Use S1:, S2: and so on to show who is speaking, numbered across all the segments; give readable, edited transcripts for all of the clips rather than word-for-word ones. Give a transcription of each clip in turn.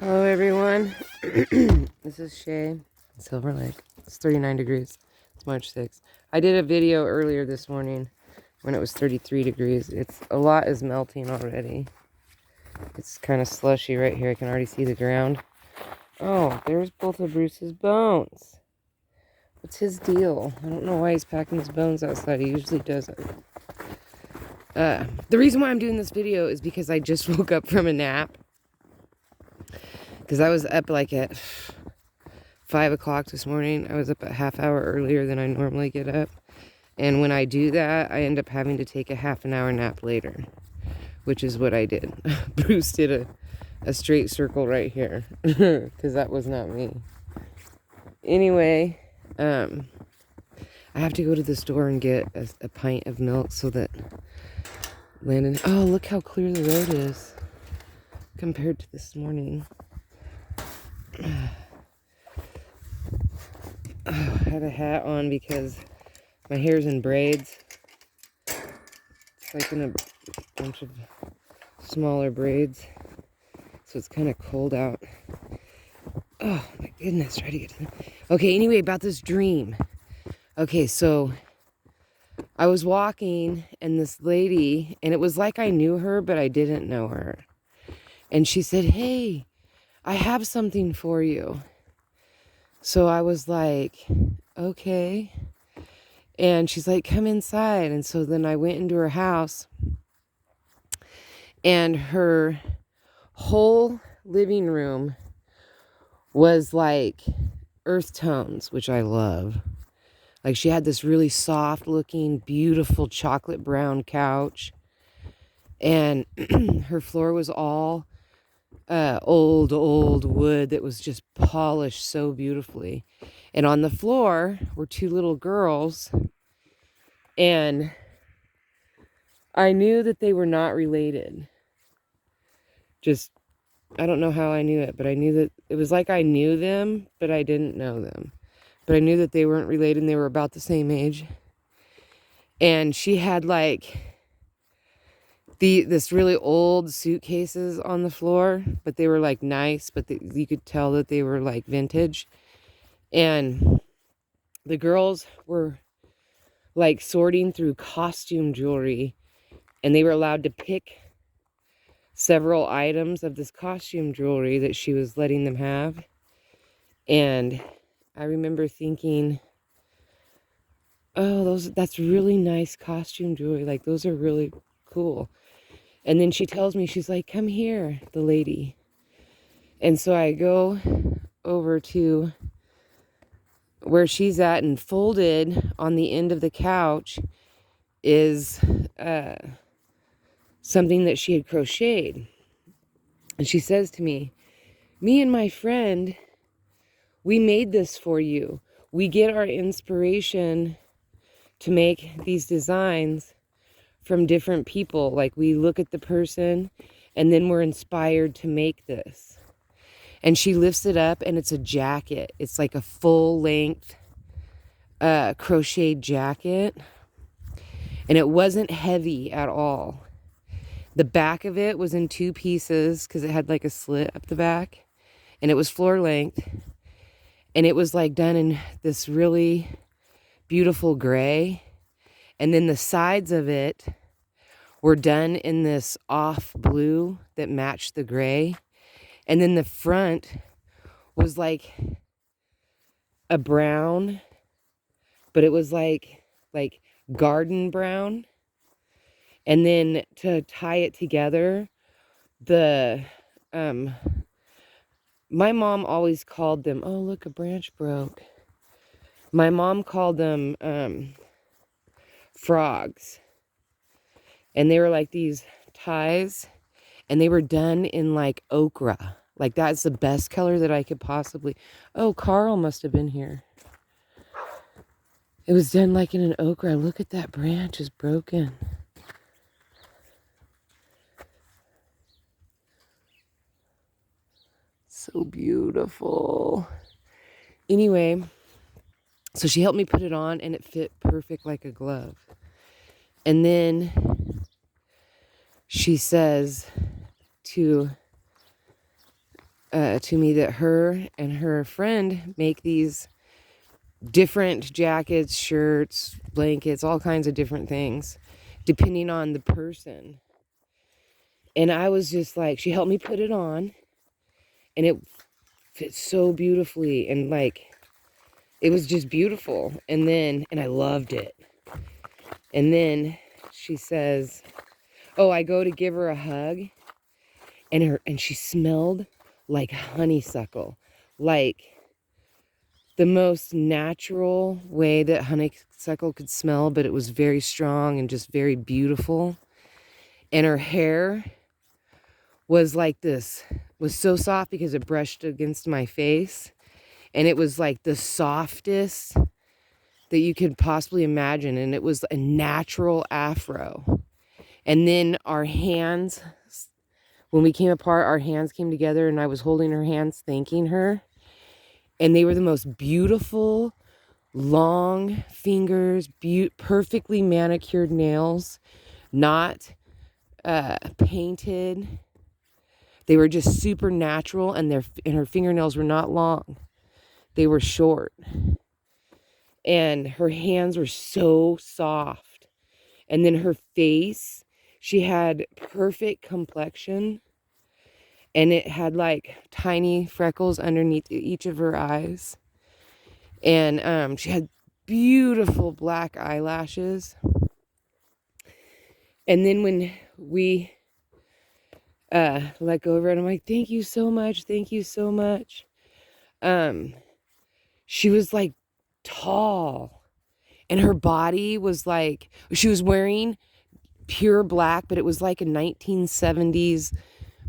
S1: Hello, everyone. This is Shay, Silver Lake. It's 39 degrees. It's March 6th. I did a video earlier this morning when it was 33 degrees. A lot is melting already. It's kind of slushy right here. I can already see the ground. Oh, there's both of Bruce's bones. What's his deal? I don't know why he's packing his bones outside. He usually doesn't. The reason why I'm doing this video is because I just woke up from a nap. Because I was up like at 5 o'clock this morning. I was up a half hour earlier than I normally get up. And when I do that, I end up having to take a half an hour nap later, which is what I did. Bruce did a straight circle right here because that was not me. Anyway, I have to go to the store and get a pint of milk so that Landon... Oh, look how clear the road is compared to this morning. I have a hat on because my hair's in braids. It's like in a bunch of smaller braids. So it's kind of cold out. Oh my goodness, try to get to them. Okay, anyway, about this dream. Okay, so I was walking and this lady, and it was like I knew her, but I didn't know her. And she said, "Hey, I have something for you." So I was like, okay. And she's like, "Come inside." And so then I went into her house, and her whole living room was like earth tones, which I love. Like she had this really soft looking, beautiful chocolate brown couch. And her floor was all old wood that was just polished so beautifully. And on the floor were two little girls. And I knew that they were not related. I don't know how I knew it, but I knew that it was like I knew them, but I didn't know them. But I knew that they weren't related and they were about the same age. And she had like this really old suitcases on the floor, but they were like nice, but you could tell that they were like vintage. And the girls were like sorting through costume jewelry, and they were allowed to pick several items of this costume jewelry that she was letting them have. And I remember thinking, oh, that's really nice costume jewelry. Like, those are really cool. And then she tells me, she's like, "Come here," the lady. And so I go over to where she's at, and folded on the end of the couch is something that she had crocheted. And she says to me, "Me and my friend, we made this for you. We get our inspiration to make these designs from different people. Like, we look at the person and then we're inspired to make this." And she lifts it up, and it's a jacket. It's like a full length crocheted jacket. And it wasn't heavy at all. The back of it was in two pieces because it had like a slit up the back. And it was floor length. And it was like done in this really beautiful gray. And then the sides of it were done in this off blue that matched the gray. And then the front was like a brown, but it was like garden brown. And then to tie it together, my mom always called them, oh, look, a branch broke. My mom called them frogs. And they were like these ties, and they were done in like ochre. Like, that's the best color that I could possibly... Oh, Carl must have been here. It was done like in an ochre. Look at that branch is broken. So beautiful. Anyway, so she helped me put it on, and it fit perfect like a glove. And then she says to to me that her and her friend make these different jackets, shirts, blankets, all kinds of different things, depending on the person. And I was just like, she helped me put it on, and it fit so beautifully, and like, it was just beautiful. And I loved it. And then she says, oh, I go to give her a hug, and she smelled like honeysuckle, like the most natural way that honeysuckle could smell, but it was very strong and just very beautiful. And her hair was like this, was so soft because it brushed against my face. And it was like the softest that you could possibly imagine. And it was a natural afro. And then our hands, when we came apart, our hands came together, and I was holding her hands, thanking her. And they were the most beautiful, long fingers, perfectly manicured nails, not painted. They were just super natural, and her fingernails were not long. They were short. And her hands were so soft. And then her face, she had perfect complexion. And it had like tiny freckles underneath each of her eyes. And she had beautiful black eyelashes. And then when we let go of her, and I'm like, thank you so much. Thank you so much. She was like tall, and her body was like, she was wearing pure black, but it was like a 1970s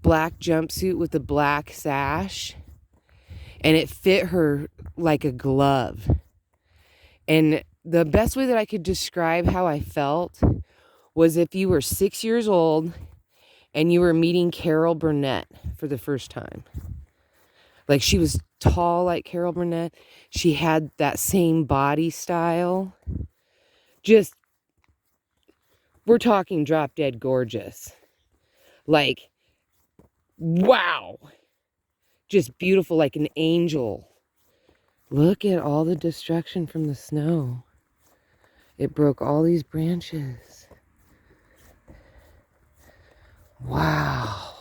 S1: black jumpsuit with a black sash, and it fit her like a glove. And the best way that I could describe how I felt was if you were 6 years old and you were meeting Carol Burnett for the first time. Like, she was tall like Carol Burnett. She had that same body style. Just, we're talking drop dead gorgeous. Like, wow. Just beautiful, like an angel. Look at all the destruction from the snow. It broke all these branches. Wow.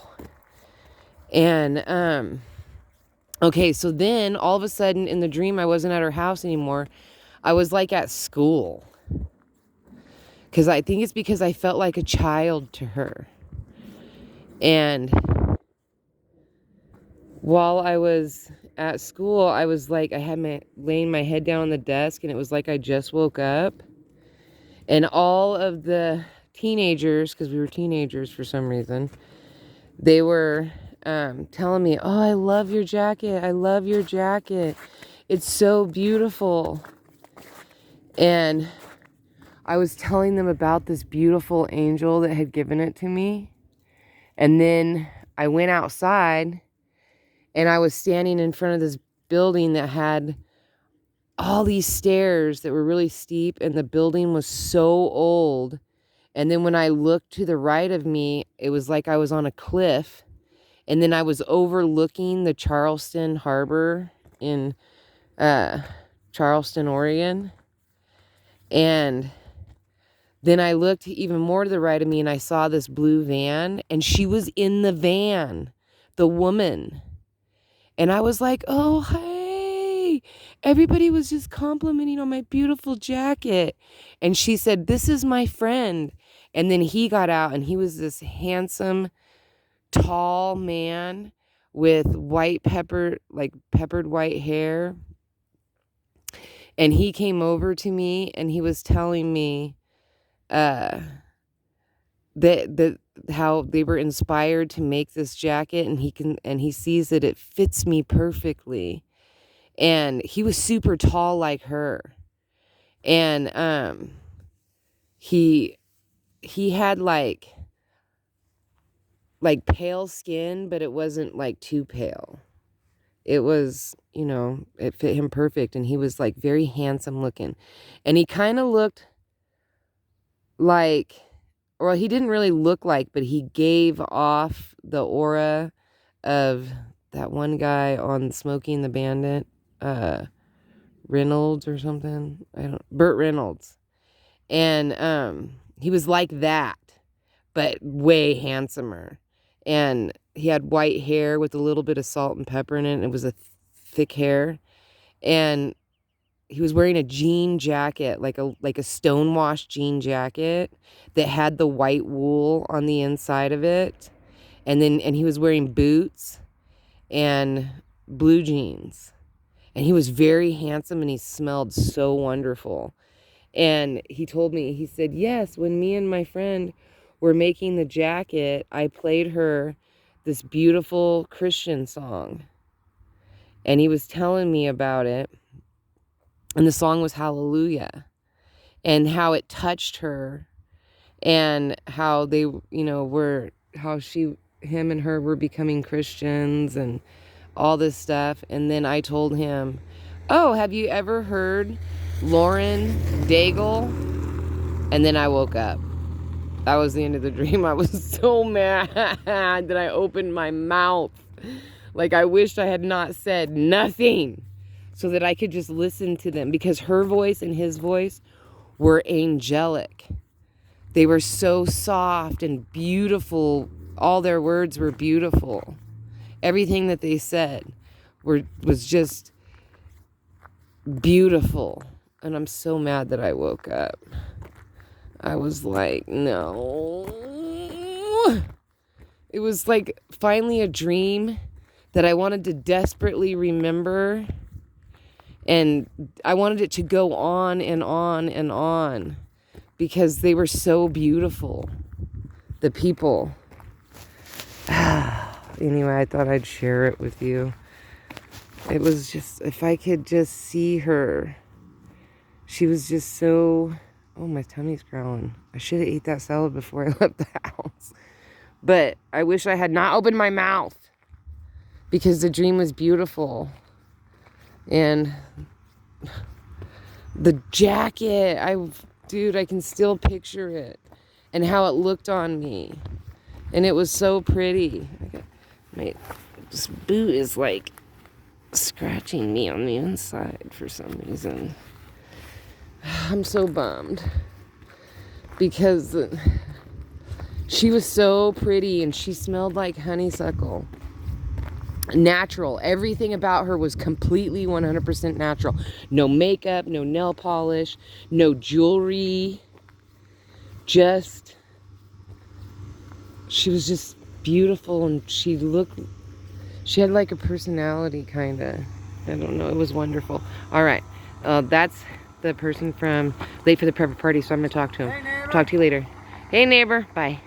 S1: And, okay, so then all of a sudden in the dream, I wasn't at her house anymore. I was like at school. Because I think it's because I felt like a child to her. And while I was at school, I was like, I had laying my head down on the desk, and it was like I just woke up. And all of the teenagers, because we were teenagers for some reason, they were telling me, oh, I love your jacket. I love your jacket. It's so beautiful. And I was telling them about this beautiful angel that had given it to me. And then I went outside, and I was standing in front of this building that had all these stairs that were really steep, and the building was so old. And then when I looked to the right of me, it was like I was on a cliff. And then I was overlooking the Charleston Harbor in Charleston, Oregon. And then I looked even more to the right of me, and I saw this blue van, and she was in the van, the woman. And I was like, oh, hey, everybody was just complimenting on my beautiful jacket. And she said, this is my friend. And then he got out, and he was this handsome, tall man with peppered white hair. And he came over to me, and he was telling me that how they were inspired to make this jacket, and he sees that it fits me perfectly. And he was super tall like her. And he had like pale skin, but it wasn't like too pale. It was, it fit him perfect, and he was like very handsome looking. And he kind of looked like, he didn't really look like, but he gave off the aura of that one guy on Smokey and the Bandit, Reynolds or something. Burt Reynolds. And he was like that, but way handsomer. And he had white hair with a little bit of salt and pepper in it. And it was a thick hair. And he was wearing a jean jacket, like a stonewashed jean jacket that had the white wool on the inside of it. And he was wearing boots and blue jeans. And he was very handsome and he smelled so wonderful. And he told me, he said, yes, when me and my friend were making the jacket, I played her this beautiful Christian song. And he was telling me about it. And the song was Hallelujah. And how it touched her. And how they, him and her were becoming Christians and all this stuff. And then I told him, oh, have you ever heard Lauren Daigle? And then I woke up. That was the end of the dream. I was so mad that I opened my mouth. Like I wished I had not said nothing so that I could just listen to them, because her voice and his voice were angelic. They were so soft and beautiful. All their words were beautiful. Everything that they said was just beautiful. And I'm so mad that I woke up. I was like, no. It was like finally a dream that I wanted to desperately remember. And I wanted it to go on and on and on, because they were so beautiful. The people. Anyway, I thought I'd share it with you. It was just, if I could just see her. She was just so, oh, my tummy's growling. I should have ate that salad before I left the house. But I wish I had not opened my mouth, because the dream was beautiful. And the jacket, dude, I can still picture it and how it looked on me. And it was so pretty. This boot is like scratching me on the inside for some reason. I'm so bummed, because she was so pretty and she smelled like honeysuckle. Natural. Everything about her was completely 100% natural. No makeup, no nail polish, no jewelry. She was just beautiful, and she had like a personality, kind of. I don't know. It was wonderful. All right. That's the person from Late for the Prepper Party, so I'm going to talk to him. Hey, talk to you later. Hey, neighbor. Bye.